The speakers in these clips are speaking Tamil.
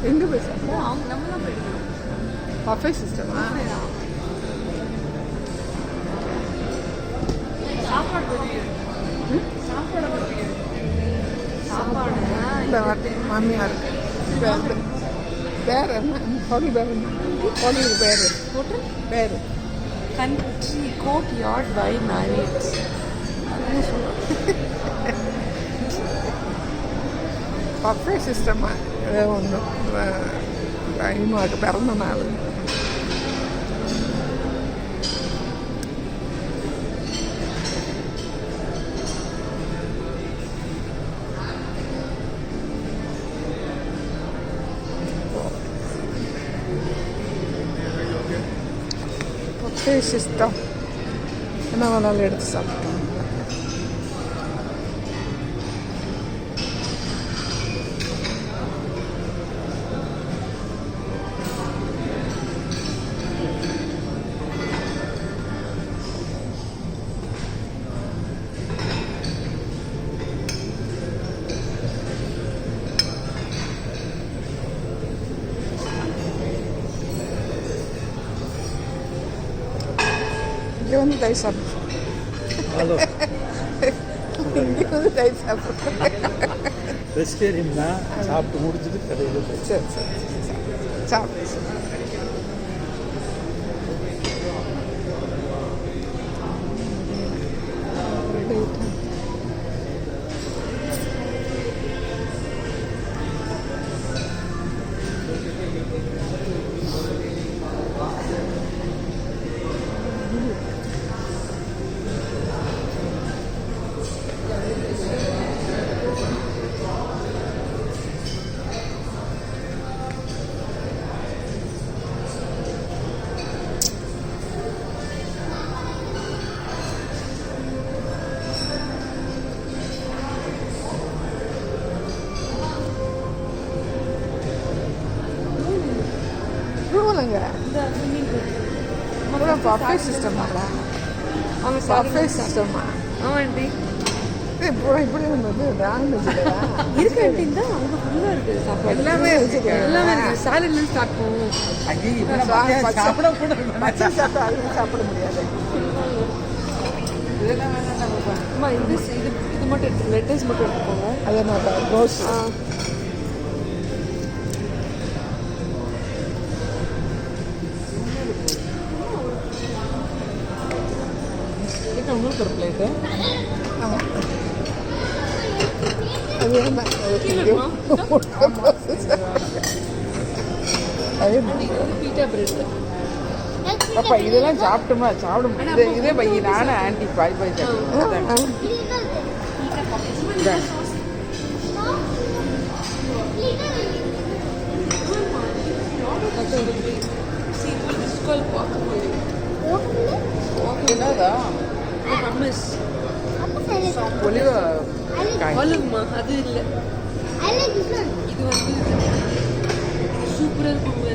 எங்கே போய் சாப்பிட்டா அவங்க நம்ம தான் போயிருக்கோம். பஃபே சிஸ்டமா? சாப்பாடு பற்றி சாப்பாடை பற்றி சாப்பாடு இந்த வாட்டி மாமியார் பேர் என்ன ஹோட்டல் பேர் என்ன ஹோட்டலுக்கு பேர் ஹோட்டல் பேர் கண்ட்ரி கோட் யார்ட் பை மேரியட்ஸ். அதுவும் சொல்லுவாங்க. பஃபே சிஸ்டமா ஏதோ ஒன்று இம்மாவுக்கு பிறந்த நாள். பஃபே சிஸ்டம் என்ன வேணாலும் எடுத்து சாப்பிட்டோம். இங்கே வந்து தயிர் சாப்பிட்றோம். இங்கே வந்து தயிர் சாப்பிட்றோம். வெஜிடேரியன் தான் சாப்பிட்டு முடிச்சுட்டு கடையில் போய் சரி சரி சாப்பிட்டு ரூலுங்க இந்த ஸ்விம்மிங் பூல் பஃபே சிஸ்டமாடா அவங்க பஃபே சிஸ்டமா ஆமாண்டி இப்படி வந்து நான்வெஜ் இருக்கு ஆண்டி. இந்த அவங்க ஃபுல்லாக இருக்குது சாப்பாடு எல்லாமே வச்சுக்க எல்லாமே இருக்குது. சாலட்லேருந்து ஸ்டார்ட் பண்ணுவோம். சாப்பிட பச்சை சாப்பிட்டா அதுவும் சாப்பிட முடியாது. இதெல்லாம் வேணாம் நம்ம அம்மா இது இது இது மட்டும் எடுத்து லெட்டர்ஸ் மட்டும் எடுத்துக்கோங்க. அதை நான் ரோஸ் உங்களுக்கு ஒரு பிளேட்டு. ஆமாம் அது என்ன அது பீட்டா பிரெட். அப்பா இதெல்லாம் சாப்பிட்டோமா சாப்பிட முடியாது. இதே பையன் நானும் ஆன்டி பாய் பாய் சாப்பிடுவேன். என்னதா ஹம்மஸ் ஒலிவ ஆலிவ்மா அது இல்லை. இது வந்து சூப்பராக இருக்குங்க.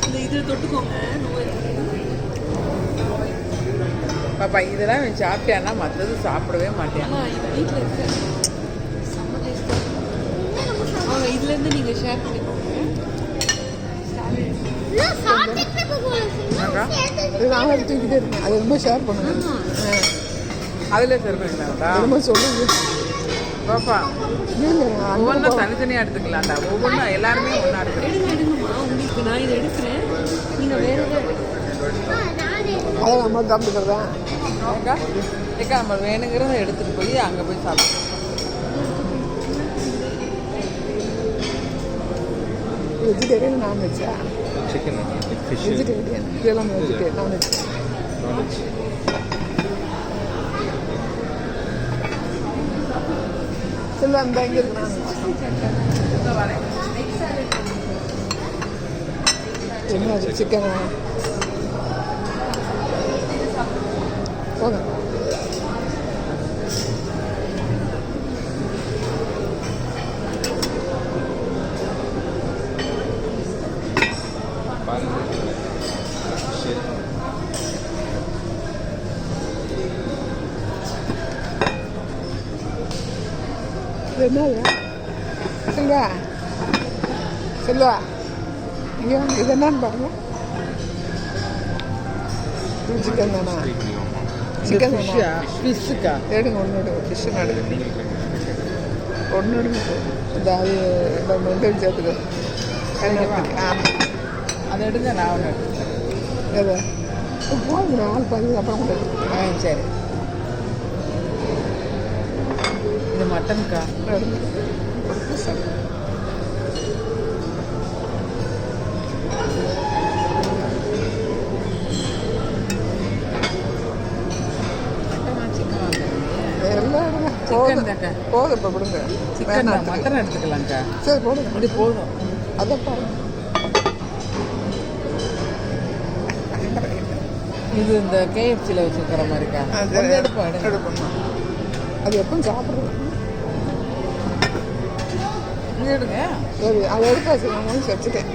இந்த இதில் தொட்டுக்கோங்க. பாப்பா இதெல்லாம் அவன் சாப்பிட்டான்னா மற்றது சாப்பிடவே மாட்டேன். ஆனால் இது வீட்டில் இருக்கு. செம்ம டேஸ்ட்டாக வாங்க இதுலேருந்து நீங்கள் ஷேர் பண்ணிக்கோங்க. நான் தூக்கிட்டே இருக்கேன். அது ரொம்ப ஷேர் பண்ணுங்க. அதில் சேர்ப்பீங்களா ரொம்ப சொல்லுங்க பாப்பா. ஒவ்வொன்றா தனித்தனியாக எடுத்துக்கலாம்டா. ஒவ்வொன்றா எல்லாருமே ஒன்றா எடுத்துக்கலாம். எடுங்கம்மா உங்களுக்கு நான் இதை எடுக்கிறேன். நீங்கள் வேறு அதை நம்ம சாப்பிட்டுக்கிறதா ஏக்கா ஏக்கா நம்ம வேணுங்கிறத எடுத்துகிட்டு போய் அங்கே போய் சாப்பிடுவோம். வெஜிடேரியன் நான்வெஜ்ஜா? சிக்கன் ஃபிஷ் வெஜிடேரியன் இதெல்லாம் வெஜிடேரியன் நான்வெஜ். இல்லை அந்த இங்கே இருக்கு என்ன அது சிக்கனா போதும். என்னது செல்வா செல்வா ஐயோ இது என்னன்னு பாருங்க. சிக்கன் தானா? சிக்கன் தானா? ஃபிஷ்ஷுக்கா? எடுங்க ஒன்று எடுங்க. ஃபிஷ்ஷு எடுங்க. ஒன்று எடுங்க. இந்த அது நம்ம இது சேர்த்துக்கு அதை எடுங்க. நான் ஒன்று எடுத்துக்கிறேன். எது போதும் ஆள் பாதி அப்புறம் கூட எடுத்துக்கிறேன். சரி. இது மட்டனுக்கா? எடுங்க ஒரு பீஸ் எல்லாம் எடுங்க. போதும் இப்போ கொடுங்க. சிக்கன் மட்டன் எடுத்துக்கலாம்க்கா. சரி போடுங்க. இது போதும். அதை பாருங்க. இது இந்த கேஎஃப்சியில் வச்சுருக்கிற மாதிரிக்கா? எடுப்போம். அது எப்பவும் சாப்பிட்றது. இது எடுங்க. சரி அதை எடுத்து வச்சுக்கோங்க. வச்சுட்டேன்.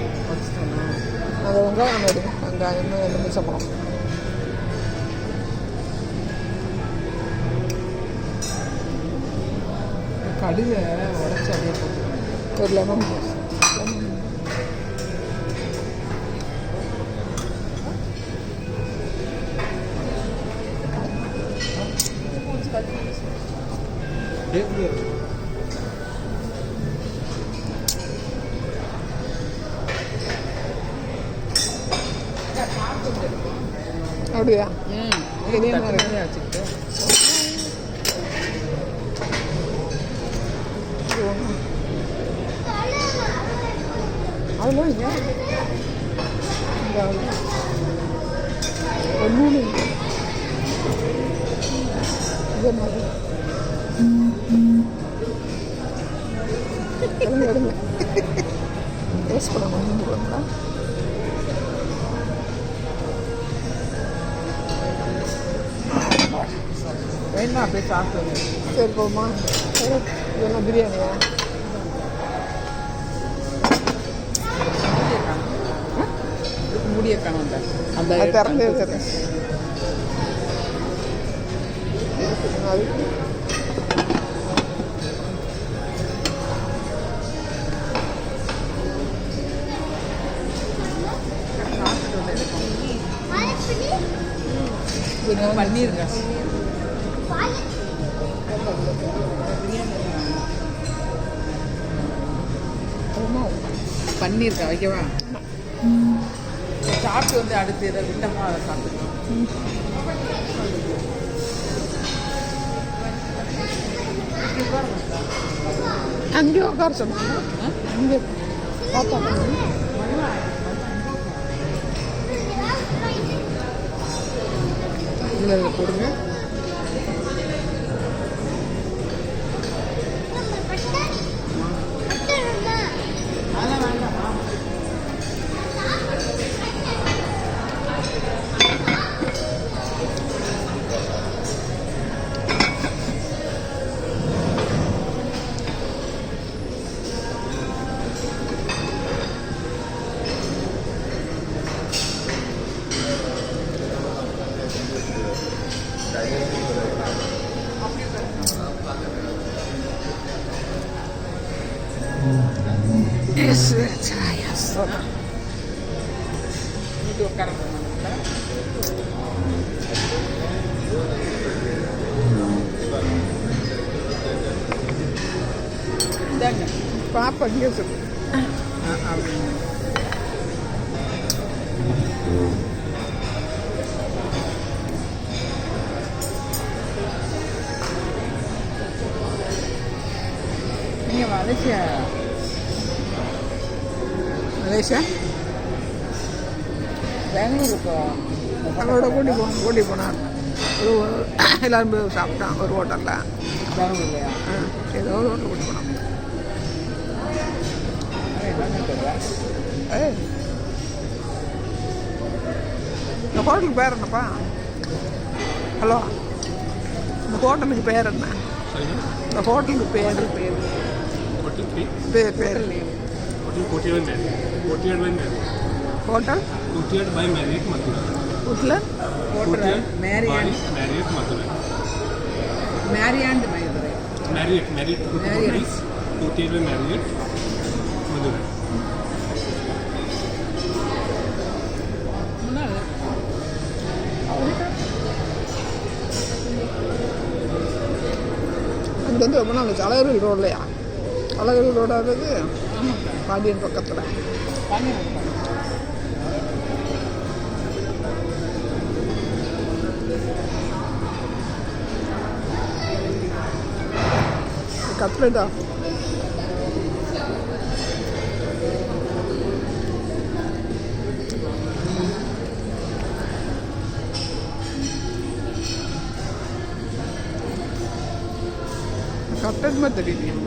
அதை வெங்காயம் எடுங்க. வெங்காயம் எலுமிச்சம்பழம் கடுகை உடச்சி அப்படியே போட்டுருவேன். ஒரு லெமன் அப்படியா? வச்சுக்கிட்டு அதெல்லாம் இல்லை. ஒன்றும் இல்லை. இதே மாதிரி எடுங்க எடுங்க. டேஸ்ட் பண்ண கொஞ்சம் போடுங்களா? வேணுமா அப்படியே சாப்பிட்டு? சரி போமா. இதெல்லாம் பிரியாணியா? மூடிய காணும் அந்த திறந்தே சரி. அது பண்ணிருங்க. பண்ணிருக்கா வைக்கவா? சாப்பிட்டு வந்து அடுத்து எதை விட்டோமோ அதை சாப்பிட்டு அங்கே உட்கார சொன்னாங்க. அங்கே பாப்பா இல்லை போடுங்க. இது உட்கார பாப்பா இங்கே சொல்லு. நீங்கள் மலேசியா மலேசியா பெங்களூருக்கு அவரோட கூட்டி போனார். எல்லாரும் போய் சாப்பிட்டான் ஒரு ஹோட்டலில். பெங்களூர்லையா? ஏதோ ஒரு ஹோட்டல் கூட்டி போனான். இந்த ஹோட்டலுக்கு பேர் என்னப்பா? ஹலோ, இந்த ஹோட்டலுக்கு பேர் என்ன? இந்த ஹோட்டலுக்கு பேர் பேர் பேர் hotel Courtyard by Marriott Mathura. Hotel hotel மேரியாண்ட் Marriott Mathura. மேரியாண்ட் Madurai. Marriott மேரியாண்ட் 48 by Marriott, Madurai. முன்னாள் அங்கே வந்து ரொம்ப நாள் ஆச்சு. அழகர் ரோட்லையா? அழகர் ரோடாவது ஆமாக்கா பாண்டியன் பக்கத்தில். பாண்டியன் கட்லெட்டா? கட்லெட் மாதிரி தெரியுது.